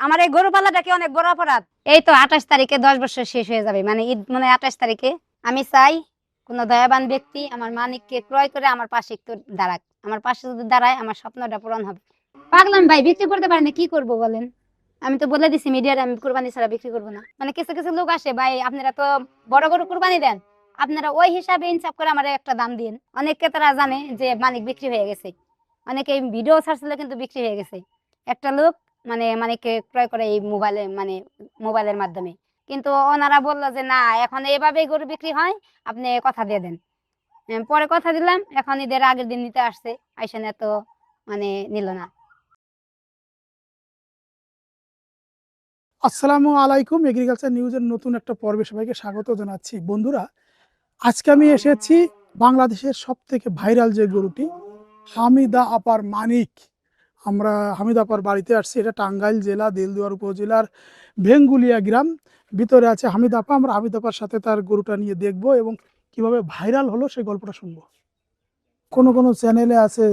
আমার এই গরু পালাটা কি অনেক বড় অপরাধ? এই তো 28 তারিখে 10 বছর শেষ হয়ে যাবে, মানে ঈদ মানে 28 তারিখে। আমি চাই কোন দয়াবান ব্যক্তি আমার মানিককে ক্রয় করে আমার পাশে একটু দাঁড়াক। আমার পাশে যদি দাঁড়ায় আমার স্বপ্নটা পূরণ হবে। পাগলাম ভাই, বিক্রি করতে পারে না, কি করবো বলেন? আমি তো বলে দিছি মিডিয়ারে আমি কুরবানি ছাড়া বিক্রি করবো না। মানে কিছু কিছু লোক আসে, ভাই আপনারা তো বড় গরু কুরবানি দেন, আপনারা ওই হিসাবে ইনসাফ করে আমার একটা দাম দিন। অনেক ক্রেতারা জানে যে মানিক বিক্রি হয়ে গেছে, অনেকে ভিডিও ছাড়ছিল কিন্তু বিক্রি হয়ে গেছে। একটা লোক মানে মানিককে ক্রয় করে এই মোবাইলে, মানে মোবাইলের মাধ্যমে, কিন্তু ওনারা বললো যে না, এখন এভাবেই গরু বিক্রি হয়, আপনি কথা দিয়ে দেন। পরে কথা দিলাম, এখন ঈদের আগের দিন নিতে আসছে, আইসেন এত মানে নিল না। আসসালামু আলাইকুম। এগ্রিকালচার নিউজের নতুন একটা পর্বে সবাইকে স্বাগত জানাচ্ছি। বন্ধুরা, আজকে আমি এসেছি বাংলাদেশের সবথেকে ভাইরাল যে গরুটি, হামিদা আপার মানিক। আমরা হামিদা আপার বাড়িতে আসছি। এটা টাঙ্গাইল জেলা দেলদুয়ার উপজেলার ভেঙ্গুলিয়া গ্রাম। ভিতরে আছে হামিদা আপা। আমরা হামিদা আপার সাথে তার গরুটা নিয়ে দেখব এবং কিভাবে ভাইরাল হলো সেই গল্পটা শুনবো। কোন কোন চ্যানেলে আছে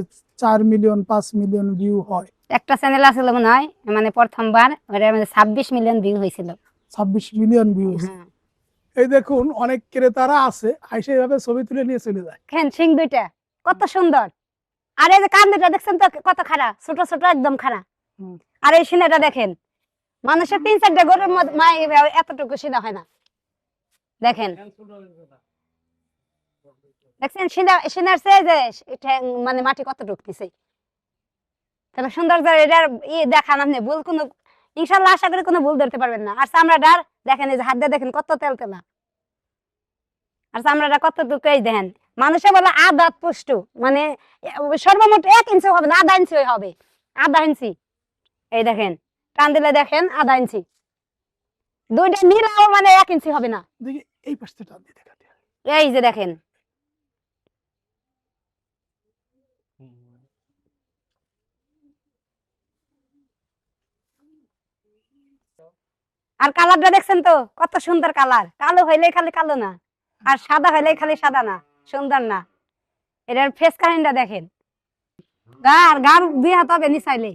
4 মিলিয়ন 5 মিলিয়ন ভিউ হয়। একটা চ্যানেল আসলে মনে হয়, মানে প্রথমবার ওটার মধ্যে 26 মিলিয়ন ভিউ হয়েছিল। 26 মিলিয়ন ভিউ। হ্যাঁ, এই দেখুন, অনেক ক্রেতারা আছে, আইসে এভাবে ছবি তুলে নিয়ে চলে যায়। দেখেন সিং দুইটা কত সুন্দর। আর এই যে কান দুটা দেখছেন তো কত খাড়া, ছোট ছোট একদম খাড়া। আর এই সিনাটা দেখেন, মানুষের 3-4টা গরুর মধ্যে এতটুকু সিনা হয় না। দেখেন, দেখছেন সিনার চেয়ে যে মানে মাটি কত ঢুকতেছে। তাহলে সুন্দর এটার দেখান আপনি, ভুল কোনো ইনশাল্লাহ আশা করি কোনো ভুল ধরতে পারবেন না। আর চামড়াটার দেখেন, এই যে হাত দিয়ে দেখেন কত তেল তেলা, আর চামড়াটা কতটুকু, এই দেখেন মানুষে বলে আদাত পুষ্ট, মানে সর্বমোট 1 ইঞ্চি হবে না, আধা ইঞ্চি হবে, আধা ইঞ্চি। এই দেখেন টান দিলে দেখেন আধা ইঞ্চি, দুইটা মিলাও মানে 1 ইঞ্চি হবে না। দেখি এই পাশটা টান দিয়ে দেখা দিয়ে। এই যে দেখেন, আর কালারটা দেখছেন তো কত সুন্দর কালার, কালো হইলে খালি কালো না, আর সাদা হইলে খালি সাদা না, সুন্দর না। এটার ফেস কাহিনটা দেখেন, গার 2 হাত হবে নিচাইলে।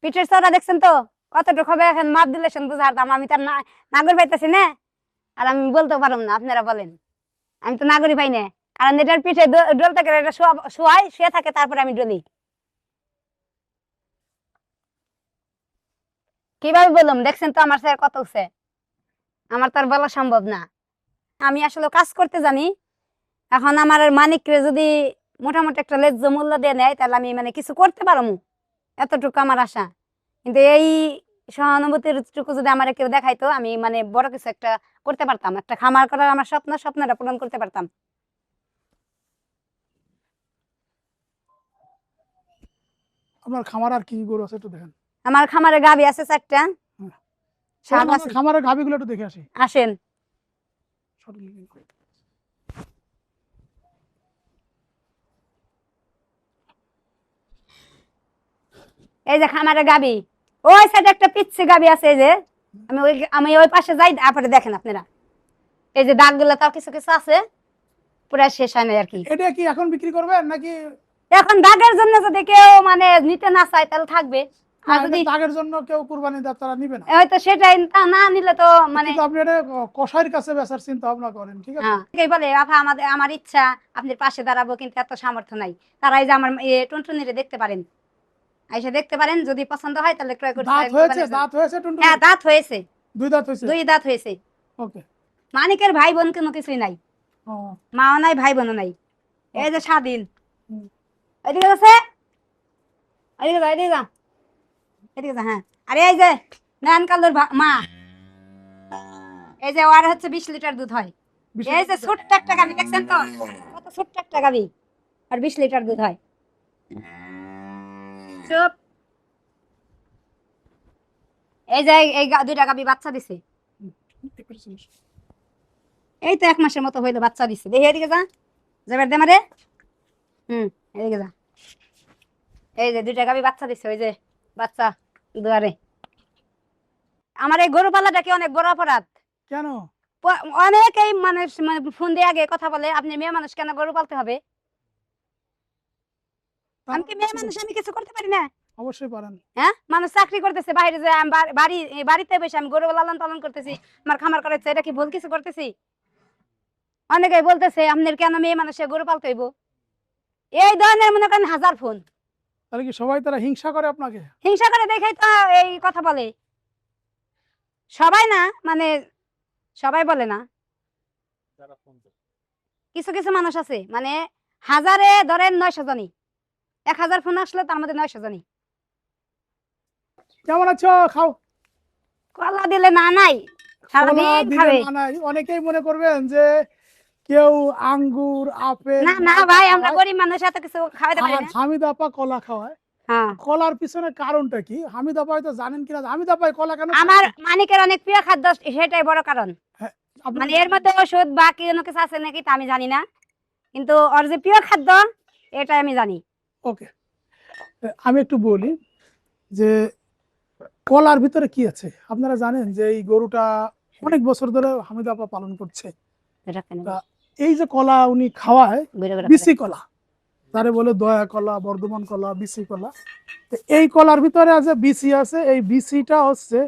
পিঠের চওড়া দেখছেন তো কতটুকু হবে, এখন মাপ দিলে শুন বুঝাতাম। আমি তার নাগর পাইতেছি না, আর আমি বলতে পারবো না, আপনারা বলেন। আমি তো নাগরি পাই না, কারণ এটার পিঠে ডোল থাকে, এটা শোয়াই শুয়ে থাকে, তারপরে আমি ডলি। কিভাবে বললাম দেখছেন তো আমার স্যার কত উঠছে, আমার তার বলা সম্ভব না। আমি আসলে কাজ করতে জানি। এখন আমার মানিককে যদি মোটামুটি একটা ন্যায্য মূল্য দিয়ে নেয়, তাহলে আমি মানে কিছু করতে পারবো, এতটুকু আমার আশা। কিন্তু এই সহানুভূতির টুকু যদি আমার কেউ দেখাইতো, আমি মানে বড় কিছু একটা করতে পারতাম, একটা খামার করার আমার স্বপ্নটা পূরণ করতে পারতাম। আপনার খামার আর কি গরু আছে একটু দেখেন। আমার খামারে গাভী আছে 4টা। ষাঁড় আছে। খামারের গাভীগুলো একটু দেখে আসি। আসেন, এই যে খামারে গাভী, ওই সাইডে একটা পিচ্ছি গাভী আছে। এই যে আমি ওই পাশে যাই, তারপরে দেখেন আপনারা এই যে দাগগুলো, তাও কিছু কিছু আছে, পুরা শেষ হয় না আর কি। এটা কি এখন বিক্রি করবেন নাকি? এখন দাগের জন্য যদি কেউ মানে নিতে না চায় তাহলে থাকবে, আর যদি দাগের জন্য কেউ কুরবানি দেয় তারা নিবে না। হয়তো সেটাই না নিলে তো মানে কিন্তু আপনি এটা কসাইয়ের কাছে বেচার চিন্তা ভাবনা করেন, ঠিক আছে? হ্যাঁ, বলে আপা আমার ইচ্ছা আপনার পাশে দাঁড়াবো, কিন্তু এত সামর্থ্য নাই। তারা এই যে আমার টুনটুনিরে দেখতে পারেন, আইসা দেখতে পারেন, যদি পছন্দ হয় তাহলে ক্রয় করতে দাঁত হয়েছে? দাঁত হয়েছে টুনটুনি? হ্যাঁ, দাঁত হয়েছে, 2 দাঁত হয়েছে। 2 দাঁত হয়েছে। ওকে। মানিকের ভাই বোন কোনো কিছুই নাই, মাও নাই ভাই বোনও নাই। এই যে স্বাধীন, এদিকে আছে, এদিকে যা, এদিকে যা, এদিকে যা। হ্যাঁ, আরে এই যে নয়ন কালুর মা, এই যে ওর হচ্ছে 20 লিটার দুধ হয়। এই যে ছোট্ট একটা গাভী দেখছেন তো, কত ছোট্ট একটা গাভী, আর 20 লিটার দুধ হয়। চুপ। এই যে এই 2টা গাভী বাচ্চা দিছে, এই তো 1 মাসের মতো হইলো বাচ্চা দিছে। দেখি এদিকে যা, যাবার দে মারে। এদিকে যা, এই যে 2টা গাভী বাচ্চা দিছে, ওই যে বাচ্চা দুয়ারে। আমার এই গরু পালাটা কি অনেক বড় অপরাধ? কেন? অনেকেই মানুষ মানে ফোন দিয়ে আগে কথা বলে, আপনি মেয়ে মানুষ কেন গরু পালতে হবে? আমি কি মেয়ে মানুষ, আমি কিছু করতে পারি না? অবশ্যই পারেন। হ্যাঁ, মানুষ চাকরি করতেছে বাইরে, যে আমি বাড়িতে বসে আমি গরু লালন পালন করতেছি, আমার খামার করেছে, এটা কি ভুল কিছু করতেছি? অনেকেই বলতেছে আপনার কেন মেয়ে মানুষের গরু পালতে হইব, এই ধরনের মনে করেন হাজার ফোন। তাহলে কি সবাই তারা হিংসা করে আপনাকে? হিংসা করে দেখেই তো এই কথা বলে। সবাই না, মানে সবাই বলে না, কিছু কিছু মানুষ আছে, মানে হাজারে ধরেন 900 জনই, 1000 ফোন আসলে তার মধ্যে 900 জনই। কেমন আছো? খাও। কলা দিলে না নাই, কলা সারাদিন দিলে খাবে। না নাই, অনেকেই মনে করবেন যে কেউ আঙ্গুর আপেল না না মালটা ভাই, আমরা খাওয়ায় গরিব মানুষ, এত কিছু খাওয়াতে পারি আর না। হামিদ আপা কলা খাওয়ায়। হ্যাঁ, কলার পিছনে কারণটা কি হামিদ আপা হয়তো জানেন কিনা, হামিদ আপা কলা কেন আমার খাচ্ছে? মানিকের অনেক প্রিয় খাদ্য, সেটাই বড় কারণ। হ্যাঁ, আপনি মানে তো এর মধ্যে ওষুধ বা কোনো কিছু আছে নাকি তা আমি জানি না, কিন্তু ওর যে প্রিয় খাদ্য এটাই আমি জানি। ওকে, আমি একটু বলি যে কলার ভিতরে কি আছে। আপনারা জানেন যে এই গরুটা অনেক বছর ধরে হামিদ আপা পালন করছে। এটা কেন তা এই যে কলা উনি খাওয়ায়, ঘুরে ঘুরে বিসি কলা, তারে বলে দয়া কলা, বর্ধমান কলা, বিসি কলা। তো এই কলার ভিতরে আছে বিসি আছে, এই বিসিটা হচ্ছে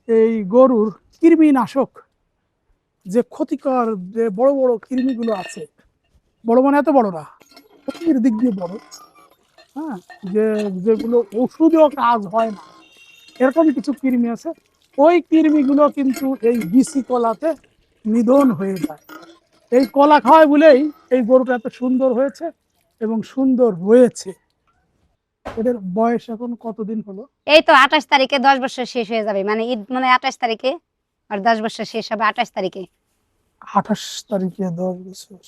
এই গরুর কৃমিনাশক। যে ক্ষতিকর যে বড় বড় কৃমিগুলো আছে, বড় মানে এত বড় না, ক্ষতির দিক দিয়ে বড়, হ্যাঁ, যে যেগুলো ওষুধেও কাজ হয় না, এরকম কিছু কৃমি আছে, ওই কৃমিগুলো কিন্তু এই বিসি কলাতে নিধন হয়ে যায়। এই কলা খাওয়ায় বলেই এই গরুটা এত সুন্দর হয়েছে এবং সুন্দর রয়েছে। এদের বয়স এখন কতদিন হলো? এই তো 28 তারিখে 10 বছর শেষ হয়ে যাবে, মানে ঈদ মানে 28 তারিখে, আর 10 বছর শেষ হবে 28 তারিখে। 28 তারিখে 10 বছর।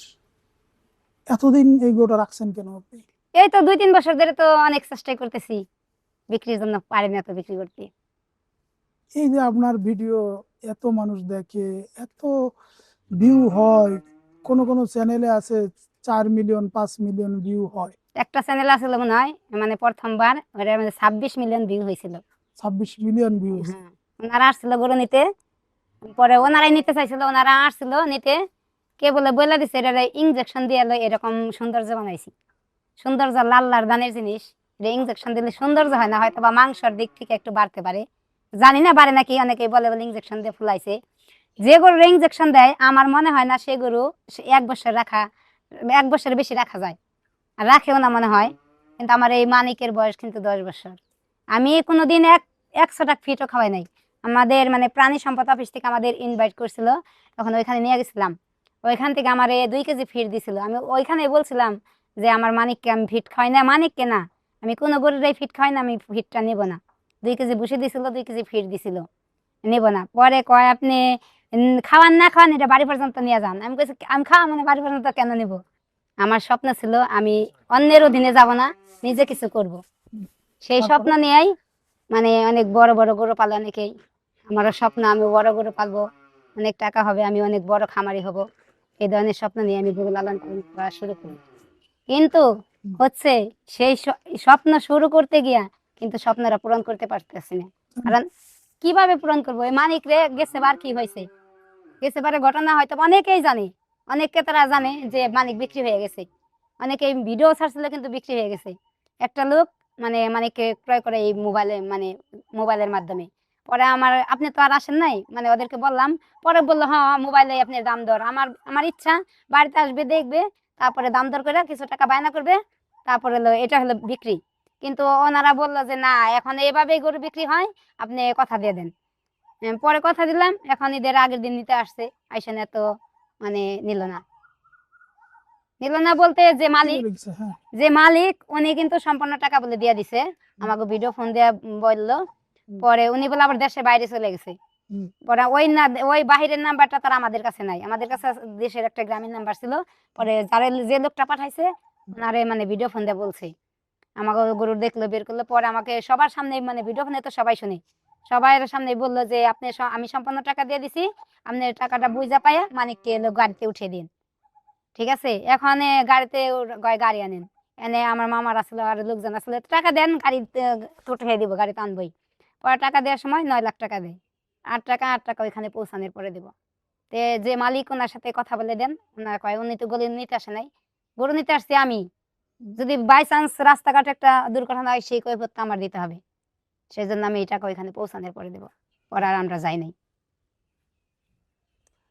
এতদিন এই গরুটা রাখছেন কেন আপনি? এই তো 2-3 বছর ধরে তো অনেক চেষ্টাই করতেছি, বিক্রির জন্য পারি না তো বিক্রি করতে। এই যে আপনার ভিডিও এত মানুষ দেখে, এত ভিউ হয়, কোন কোন চ্যানেলে আছে 4 মিলিয়ন 5 মিলিয়ন ভিউ হয়। একটা চ্যানেল আছিল মনে হয়, মানে প্রথমবার ওটার মধ্যে 26 মিলিয়ন ভিউ হয়েছিল। 26 মিলিয়ন ভিউজ। হ্যাঁ, ওনারা আসছিল গরু নিতে, পরে ওনারাই নিতে চাইছিল, ওনারা আসছিল নিতে, কে বলে বলে দিছে এটা ইনজেকশন দিয়ে এরকম সৌন্দর্য বানাইছি। সৌন্দর্য লাল লাল দানের জিনিস, এটা ইনজেকশন দিলে সৌন্দর্য হয় না, হয়তো বা মাংসের দিক থেকে একটু বাড়তে পারে, জানি না বাড়ে নাকি, অনেকেই বলে বলে ইনজেকশন দিয়ে ফুলাইছে। যে গরুর ইনজেকশন দেয় আমার মনে হয় না সে গরু 1 বছর রাখা, 1 বছর বেশি রাখা যায়, আর রাখেও না মনে হয়। কিন্তু আমার এই মানিকের বয়স কিন্তু 10 বছর, আমি কোনোদিন 100 টাকা ফিটও খাওয়াই নাই। আমাদের মানে প্রাণী সম্পদ অফিস থেকে আমাদের ইনভাইট করছিল, তখন ওইখানে নিয়ে গেছিলাম, ওইখান থেকে আমার 2 কেজি ফিট দিছিল। আমি ওইখানে বলছিলাম যে আমার মানিককে আমি ফিট খাওয়াই না, মানিককে না, আমি কোনো গরুরাই ফিট খাওয়াই না, আমি ফিটটা নেব না। 2 কেজি বসে দিছিল, 2 কেজি ফিট দিছিল, নেব না। পরে কয় আপনি খাওয়ান না খাওয়ান এটা বাড়ি পর্যন্ত নিয়ে যান। আমি কইছি আমি খাওয়া মানে বাড়ি পর্যন্ত কেন নেব? আমার স্বপ্ন ছিল আমি অন্যের অধীনে যাব না, নিজে কিছু করব। সেই স্বপ্ন তারপরে নিয়েই মানে অনেক বড় বড় গরু পালে অনেকেই, আমারও স্বপ্ন আমি বড় গরু পালবো, অনেক টাকা হবে, আমি অনেক বড় খামারি হব, এই ধরনের স্বপ্ন নিয়ে আমি গরু লালন পালন করা শুরু করি। কিন্তু হচ্ছে সেই স্বপ্ন শুরু করতে গিয়া কিন্তু স্বপ্নরা পূরণ করতে পারতেছি না। কারণ কিভাবে পূরণ করবো? এই মানিক রে গেছে বার কি হয়েছে, গেছে বারে ঘটনা হয়তো অনেকেই জানে, অনেক ক্রেতারা জানে যে মানিক বিক্রি হয়ে গেছে, অনেকে ভিডিও ছাড়ছিল কিন্তু বিক্রি হয়ে গেছে। একটা লোক মানে মানিককে ক্রয় করে এই মোবাইলে, মানে মোবাইলের মাধ্যমে। পরে আমার আপনি তো আর আসেন নাই, মানে ওদেরকে বললাম, পরে বললো হ্যাঁ মোবাইলে আপনি দাম দর, আমার আমার ইচ্ছা বাড়িতে আসবে দেখবে, তারপরে দাম দর করে কিছু টাকা বায়না করবে, তারপরে হলো এটা হলো বিক্রি। কিন্তু ওনারা বললো যে না, এখন এভাবেই গরু বিক্রি হয়, আপনি কথা দিয়ে দেন। পরে কথা দিলাম, এখন ঈদের আগের দিন নিতে আসছে, আইসেন এত মানে নিল না। নিল না বলতে যে মালিক, হ্যাঁ, যে মালিক উনি কিন্তু সম্পূর্ণ টাকা বলে দিয়ে দিছে, আমাকে ভিডিও ফোন দিয়ে বললো। পরে উনি বলে আবার দেশের বাইরে চলে গেছে। পরে ওই না, ওই বাহিরের নাম্বারটা তার আমাদের কাছে নাই, আমাদের কাছে দেশের একটা গ্রামীণ নাম্বার ছিল। পরে যারা যে লোকটা পাঠাইছে ওনারে মানে ভিডিও ফোন দিয়ে বলছে, আমাকে গরু দেখলো বের করলো, পরে আমাকে সবার সামনে, মানে ভিডিও ফোনে তো সবাই শুনে, সবার সামনে বললো যে আপনি আমি সম্পূর্ণ টাকা দিয়ে দিছি, আপনি টাকাটা বুঝা পাইয়া মানিককে এলো গাড়িতে উঠিয়ে দিন। ঠিক আছে, এখন গাড়িতে গাড়ি আনেন, এনে আমার মামার আসলো আর লোকজন আসলো, টাকা দেন গাড়িতে উঠিয়ে দিব, গাড়িতে আনবই। পরে টাকা দেওয়ার সময় 9 লাখ টাকা দেয়, 8 টাকা ওইখানে পৌঁছানোর পরে দেবো। তে যে মালিক ওনার সাথে কথা বলে দেন, ওনার কয় উনি তো গরু নিতে আসে নাই, গরু নিতে আসছি আমি, যদি বাই চান্স রাস্তাঘাটে একটা দুর্ঘটনা হয় সেই কৈফিয়তটা আমার দিতে হবে। সেজন্য আমি এই টাকা ওইখানে পৌঁছানোর পরে দেব। পরে আর আমরা যাই নাই।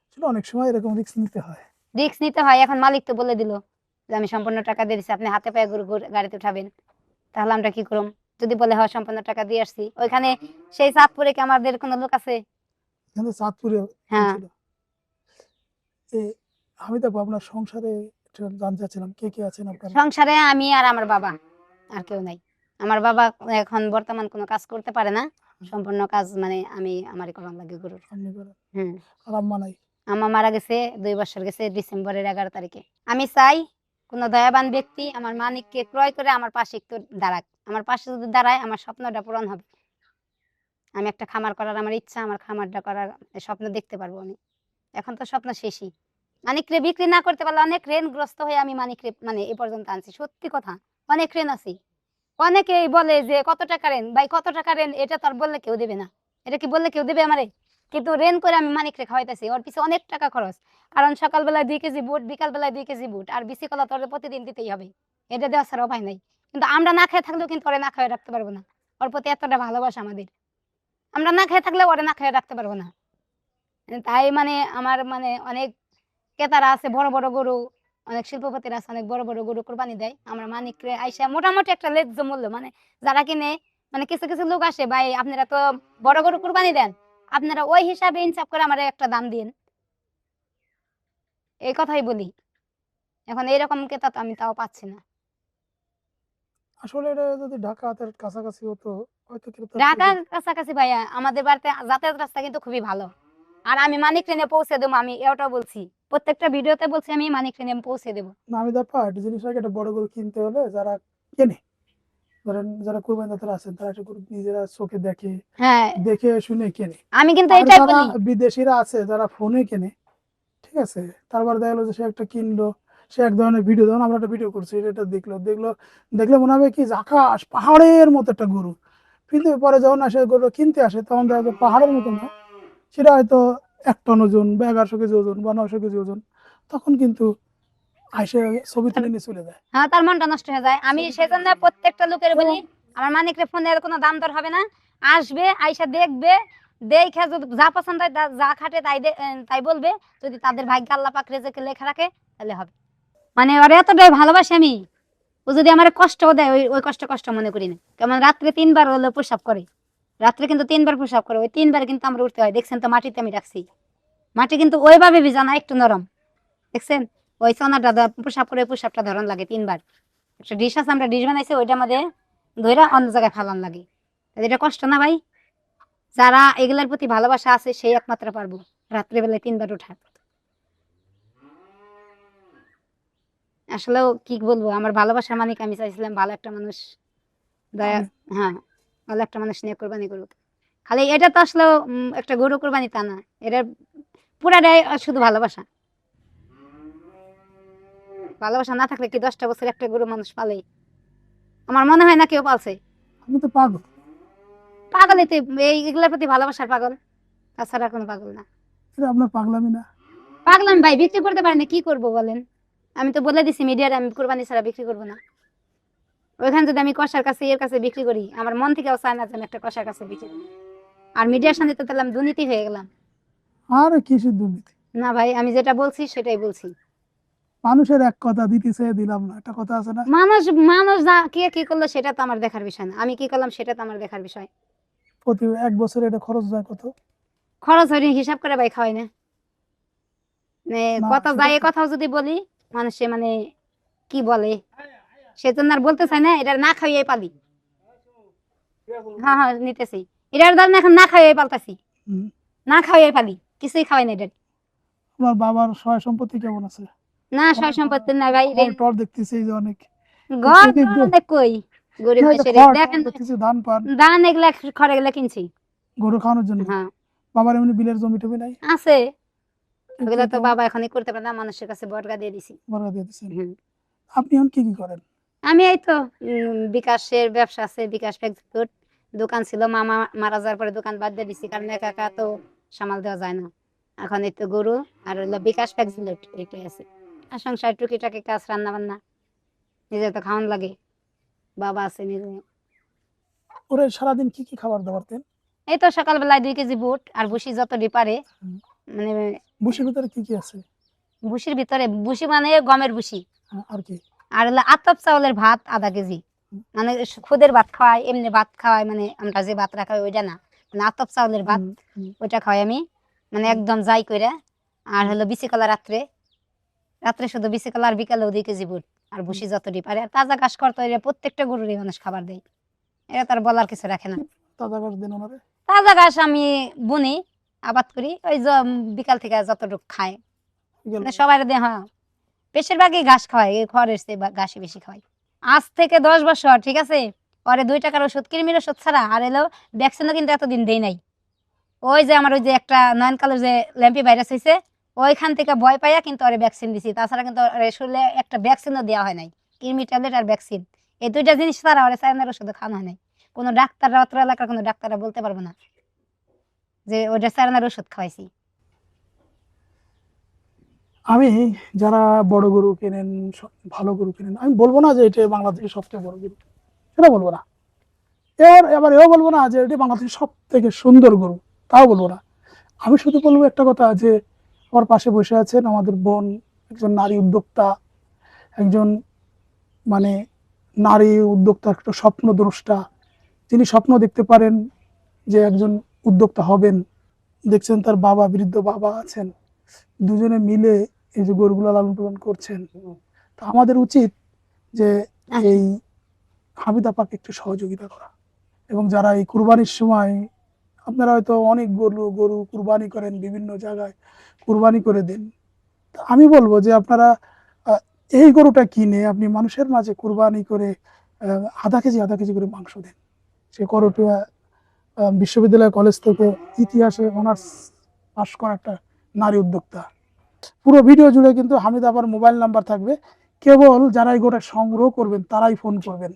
আসলে অনেক সময় এরকম রিস্ক নিতে হয়। রিস্ক নিতে হয়। এখন মালিক তো বলে দিল যে আমি সম্পূর্ণ টাকা দিয়ে দিচ্ছি, আপনি হাতে পায়ে গাড়িতে উঠাবেন। তাহলে আমরা কি করব? যদি বলে হয় সম্পূর্ণ টাকা দিয়ে আসছি, ওইখানে সেই চাঁদপুরে কি আমাদের কোনো লোক আছে? এখানে চাঁদপুরে হ্যাঁ। ছিল। আমি দেখবো আপনার সংসারে একটু জানতে চাচ্ছিলাম কে কে আছেন আপনার? সংসারে আমি আর আমার বাবা, আর কেউ নাই। আমার বাবা এখন বর্তমান কোনো কাজ করতে পারে না। সম্পূর্ণ কাজ মানে আমি আমারই করার লাগে গরুর। আপনি করেন? হুম। আর আম্মা নাই? আম্মা মারা গেছে 2 বছর গেছে ডিসেম্বরের 11 তারিখে। আমি চাই কোনো দয়াবান ব্যক্তি আমার মানিককে ক্রয় করে আমার পাশে একটু দাঁড়াক। আমার পাশে যদি দাঁড়ায় আমার স্বপ্নটা পূরণ হবে। আমি একটা খামার করার আমার ইচ্ছা, আমার খামারটা করার স্বপ্ন দেখতে পারবো আমি। এখন তো স্বপ্ন শেষই। মানিকরে বিক্রি না করতে পারলে অনেক ঋণগ্রস্ত হয়ে আমি মানিকরে মানে এ পর্যন্ত আনছি। সত্যি কথা। অনেক ঋণ আছি। অনেকেই বলে যে কত টাকা ঋণ? ভাই কত টাকা ঋণ? এটা তো আর বললে কেউ দেবে না। এটা কি বললে কেউ দেবে আমারে? কিন্তু ঋণ করে আমি মানিকরে খাওয়াইতেছি। ওর পিছে অনেক টাকা খরচ। কারণ সকালবেলায় 2 কেজি বুট, বিকালবেলায় 2 কেজি বুট আর বিসি কলা তো ওরে প্রতিদিন দিতেই হবে। এটা দেওয়া ছাড়া উপায় নাই। কিন্তু আমরা না খেয়ে থাকলেও কিন্তু ওরে না খাইয়ে রাখতে পারবো না। ওর প্রতি এতটা ভালোবাসা আমাদের। আমরা না খেয়ে থাকলেও ওরে না খাইয়ে রাখতে পারবো না। তাই মানে আমার মানে অনেক ক্রেতারা আছে বড়, বড় গরু, অনেক শিল্পপতিরা আছে অনেক বড়, বড় গরু কোরবানি দেয়। আমরা মানিকরে আইসা মোটামুটি একটা ন্যায্য মূল্য মানে যারা কিনে মানে কিছু, কিছু লোক আসে, "ভাই আপনারা তো বড় গরু কোরবানি দেন। আপনারা ওই হিসাবে ইনসাফ করে আমারে একটা দাম দিয়েন।" এই কথাই বলি। এখন এইরকম ক্রেতা তো আমি তাও পাচ্ছি না। আসলে এটা যদি ঢাকা হাতের কাছাকাছি হতো হয়তো ক্রেতা ঢাকার কাছাকাছি ভাইয়া আমাদের বাড়িতে যাতায়াত রাস্তা কিন্তু খুবই ভালো। আর আমি মানিক ট্রেনে পৌঁছে দেবো আমি এটাও বলছি। প্রত্যেকটা ভিডিওতে বলছি আমি মানিক ট্রেনে পৌঁছে দেবো। না আমি দেখো একটা জিনিস আগে একটা বড় গরু কিনতে হলে যারা কেনে ধরেন যারা কোরবানিদাতারা আছেন তারা একটা গরু নিজেরা চোখে দেখে হ্যাঁ, দেখে শুনে কেনে। আমি কিন্তু আর এটাই যারা বলি। বিদেশিরা আছে যারা ফোনে কেনে, ঠিক আছে, তারপর দেখা গেলো যে সে একটা কিনলো, সে এক ধরনের ভিডিও, যেমন আমরা একটা ভিডিও করছি এটা দেখলে মনে হবে কি যে আকাশ পাহাড়ের মতো একটা গরু, কিন্তু পরে যখন আসে গরু কিনতে আসে তখন দেখা যায় পাহাড়ের মতো না, সেটা হয়তো 1 টন ওজন বা 1100 কেজি ওজন বা 900 কেজি ওজন, তখন কিন্তু আইসে ছবি তুলে নিয়ে চলে যায়। হ্যাঁ, তার মনটা নষ্ট হয়ে যায়। আমি সেজন্য প্রত্যেকটা লোকের এবং বলি আমার মানিকরে ফোনের কোনো দাম দর হবে না। আসবে, আইসা দেখবে, দেইখা যদি যা পছন্দ হয় যা খাটে তাই বলবে। যদি তাদের ভাগ্যে আল্লাহ পাক রেজেকে লেখা রাখে তাহলে হবে। মানে ওরে এতটাই ভালোবাসি আমি। ও যদি আমার কষ্টও দেয় ওই কষ্ট মনে করি না। কেমন রাত্রে 3 বার হলো প্রসাব করে। রাত্রে কিন্তু 3 বার প্রসাব করে। ওই 3 বার কিন্তু আমরা উঠতে হয়। দেখছেন তো মাটিতে আমি রাখছি। মাটি কিন্তু ওইভাবে ভিজা না, একটু নরম। দেখছেন? ওই সোনাটা প্রসাব করে প্রসাবটা ধরন লাগে 3 বার। একটা ডিশ আছে আমরা ডিশ বানাইছি ওইটার মধ্যে ধইরা অন্য জায়গায় ফালান লাগে। তাহলে এটা কষ্ট না ভাই? যারা এগুলার প্রতি ভালোবাসা আছে সেই একমাত্র পারবো রাত্রেবেলায় 3 বার ওঠা। আসলেও কি বলবো আমার ভালোবাসার মানিক আমি চাইছিলাম ভালো একটা মানুষ দয়া, আমি হ্যাঁ, ভালো একটা মানুষ নিয়ে কোরবানি করুক। খালি এটা তো আসলে একটা গরু কোরবানি তা না। এটা পুরাটাই শুধু ভালোবাসা। ভালোবাসা না থাকলে কি 10টা বছর একটা গরু মানুষ পালে? আমার মনে হয় না কেউ পালছে। আমি তো পাগল। পাগল এতে এগুলোর প্রতি ভালোবাসার পাগল, তাছাড়া কোনো পাগল না। এটা আপনার পাগলামি না? পাগলাম ভাই, বিক্রি করতে পারি না কি করবো বলেন? আমি তো বলে দিছি মিডিয়ার আমি কোরবানি ছাড়া বিক্রি করবো না। ওইখানে যদি আমি কষার কাছে এর কাছে বিক্রি করি আমার মন থেকেও চায় না যে আমি একটা কষার কাছে বিক্রি করি। আর মিডিয়ার সামনে তো তাহলে আমি দুর্নীতি হয়ে গেলাম। আর কিসের দুর্নীতি? না ভাই, আমি যেটা বলছি সেটাই বলছি। মানুষের এক কথা দিতে চেয়ে দিলাম না, একটা কথা আছে না? মানুষ মানুষ যা কে কি করলো সেটা তো আমার দেখার বিষয় না, আমি কি করলাম সেটা তো আমার দেখার বিষয়। প্রতি 1 বছরে এটা খরচ যায় কত? খরচ হয়নি হিসাব করে ভাই খাওয়াই না। মানে না কথা সেটা যায় এ কথাও যদি বলি মানুষে মানে কি বলে সেজন্য আর বলতে চাই না, এটা না খাইয়ে পালি। হ্যাঁ হ্যাঁ নিতেছি, এটার দাম এখন না খাইয়ে পালতাছি, হুম। না খাইয়ে পালি, কিছুই খাওয়াই না এটা। আপনার বাবার সয় সম্পত্তি কেমন আছে? না সয় সম্পত্তি না ভাই, ঘর টর দেখতেছি এই যে অনেক, ঘর এদিক দিয়ে অনেক কই গরিব না, এই যে দেশের খড় টর দেখেন দেখতেছি, ধান পান ধান এগুলা খড় এগুলা কিনছি। গরু খাওয়ানোর জন্য। হ্যাঁ বাবার এমনি বিলের জমি টমি নাই? আছে, কিন্তু ওগুলা তো কেমন বাবা এখনই করতে পারে না, মানুষের কাছে বর্গা দিয়ে দিছি। বর্গা দিয়ে দিচ্ছেন? হুম। আপনি এখন কি কি করেন? আমি এই তো বিকাশের ব্যবসা আছে, বিকাশ ফ্যাক্টরি দোকান ছিল, মামা মারা যাওয়ার পরে দোকান বাদ দিয়ে দিছি কারণ একা একা তো সামাল দেওয়া যায় না। এখন এই তো গরু আর হলো বিকাশ ফ্যাক্টরি এটাই আছে। আর সংসার টুকিটাকি কাজ রান্না বান্না। নিজে তো খাওয়ান লাগে, বাবা আছে নিজে। ওরে সারাদিন কি কি খাবার দাবার দেন? এই তো সকালবেলায় 2 কেজি বুট আর ভুসি যতটি পারে, হুম। মানে বুসির ভিতরে কি কি আছে? ভুসির ভিতরে, ভুসি মানে গমের ভুসি, আর কি? আর হলো আতপ চাউলের ভাত 1/2 কেজি। হুম। মানে খুদের ভাত খাওয়াই, এমনি ভাত খাওয়াই, মানে আমরা যে ভাত রাখা ওইটা না, মানে আতপ চাউলের ভাত, হুম, হুম, ওইটা খাওয়াই আমি, মানে হুম, একদম যাই কইরা। আর হুম। হলো বিচি কলা রাত্রে, রাত্রে শুধু বিচি কলা, আর বিকালেও 2 কেজি বুট আর হুম। ভুসি যতটি পারে। আর তাজা ঘাস করতো, এটা প্রত্যেকটা গরুরই মানুষ খাবার দেয়, এটা তার বলার কিছু রাখে না। তাজা ঘাস দেন ওনারে? তাজা ঘাস আমি বুনি, আবাদ করি, ওই বিকাল থেকে যতটুকু খায়, বিকেল মানে বেলা? সবাই দিয়ে, হ্যাঁ বেশিরভাগই ঘাস খাওয়াই, এই খড়ের চেয়ে ঘাসই বেশি খাওয়াই। আজ থেকে 10 বছর, ঠিক আছে, পরে 2 টাকার ওষুধ, কৃমির ওষুধ ছাড়া, আর এলো ভ্যাকসিনও কিন্তু এতদিন দেই নাই। ওই যে আমার ওই যে একটা নয়নকালের যে ল্যাম্পি ভাইরাস হয়েছে, ওইখান থেকে ভয় পাইয়া কিন্তু ওরে ভ্যাকসিন দিছি, তাছাড়া কিন্তু ওরে শরীরে একটা ভ্যাকসিনও দেওয়া হয় নাই। কৃমি ট্যাবলেট আর ভ্যাকসিন, এই 2টা জিনিস ছাড়া ওরে সাইনার ওষুধ খাওয়ানো হয় নাই। কোনো ডাক্তার, অত্র এলাকার কোনো ডাক্তাররা বলতে পারবো না যে ওটা সাইনার ওষুধ খাওয়াইছি। আমি, যারা বড় গরু কেনেন, ভালো গরু কেনেন, আমি বলবো না যে এটা বাংলাদেশের সবচেয়ে বড় গরু, সেটা বলবো না। এবার এও বলবো না যে এটি বাংলাদেশের সব থেকে সুন্দর গরু, তাও বলবো না। আমি শুধু বলবো একটা কথা, যে আমার পাশে বসে আছেন আমাদের বোন, একজন নারী উদ্যোক্তা, একজন মানে নারী উদ্যোক্তা, একটা স্বপ্নদ্রষ্টা, যিনি স্বপ্ন দেখতে পারেন যে একজন উদ্যোক্তা হবেন। দেখছেন তার বাবা, বৃদ্ধ বাবা আছেন, দুজনে মিলে এই যে গরুগুলো লালন পালন করছেন। তা আমাদের উচিত যে এই হামিদ আপাকে একটু সহযোগিতা করা। এবং যারা এই কুরবানির সময়, আপনারা হয়তো অনেক গরু গরু কুরবানি করেন, বিভিন্ন জায়গায় কুরবানি করে দেন, তা আমি বলবো যে আপনারা আহ, এই গরুটা কিনে আপনি মানুষের মাঝে কুরবানি করে আধা কেজি করে মাংস দেন। সে করটিয়া বিশ্ববিদ্যালয় কলেজ থেকে ইতিহাসে অনার্স পাশ করা একটা নারী উদ্যোক্তা। পুরো ভিডিও জুড়ে কিন্তু হামিদ আপার মোবাইল নাম্বার থাকবে। কেবল যারা এই গরুটা সংগ্রহ করবেন তারাই ফোন করবেন।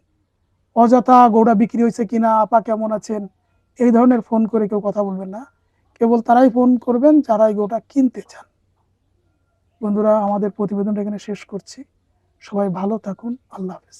অযথা গরুটা বিক্রি হয়েছে কিনা, আপা কেমন আছেন, এই ধরনের ফোন করে কেউ কথা বলবেন না। কেবল তারাই ফোন করবেন যারা এই গরুটা কিনতে চান। বন্ধুরা, আমাদের প্রতিবেদনটা এখানে শেষ করছি। সবাই ভালো থাকুন। আল্লাহ হাফেজ।